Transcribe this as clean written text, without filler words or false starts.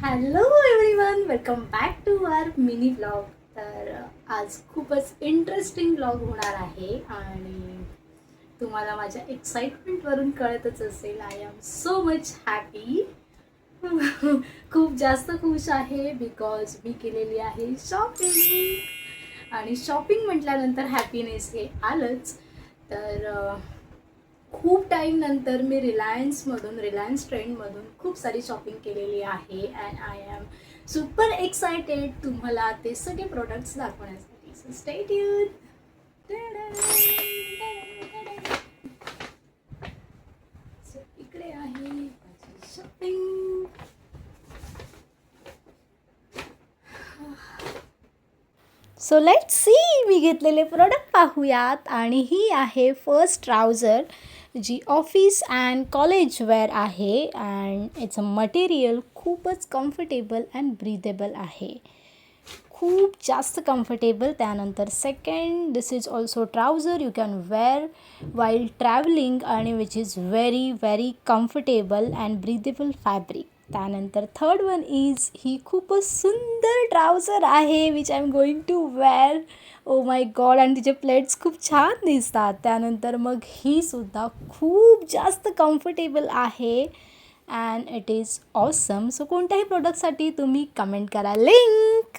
Hello everyone, welcome back to our mini blog. तर आज खूपच इंटरेस्टिंग ब्लॉग होणार आहे आणि तुम्हाला माझ्या एक्साइटमेंटवरून कळतच असेल. I am so much happy. खूप जास्त खुश आहे बिकॉज मी केलेली आहे शॉपिंग. आणि शॉपिंग म्हटल्यानंतर हॅपीनेस हे आलंच. तर खूप टाईम नंतर मी रिलायन्स ट्रेंडमधून खूप सारी शॉपिंग केलेली आहे and I am super excited तुम्हाला ते सगळे प्रोडक्ट्स दाखवण्यासाठी. So stay tune. सो इकडे आहे माझी शॉपिंग. सो लेट्स सी, मी घेतलेले प्रोडक्ट पाहूयात. आणि ही आहे फर्स्ट ट्राउझर, जी ऑफिस अँड कॉलेज वेअर आहे अँड इट्स अ मटेरियल खूपच कम्फर्टेबल अँड ब्रीदेबल आहे, खूप जास्त कम्फर्टेबल. त्यानंतर second, this is also trouser you can wear while travelling आणि which is very very comfortable and breathable fabric. त्यानंतर third one is ही खूपच सुंदर ट्राउझर आहे which I am going to wear. Oh my God, आणि तिचे plates खूप छान दिसतात. त्यानंतर मग ही सुद्धा खूप जास्त कम्फर्टेबल आहे and it is awesome. So कोणत्याही प्रोडक्टसाठी तुम्ही कमेंट करा लिंक.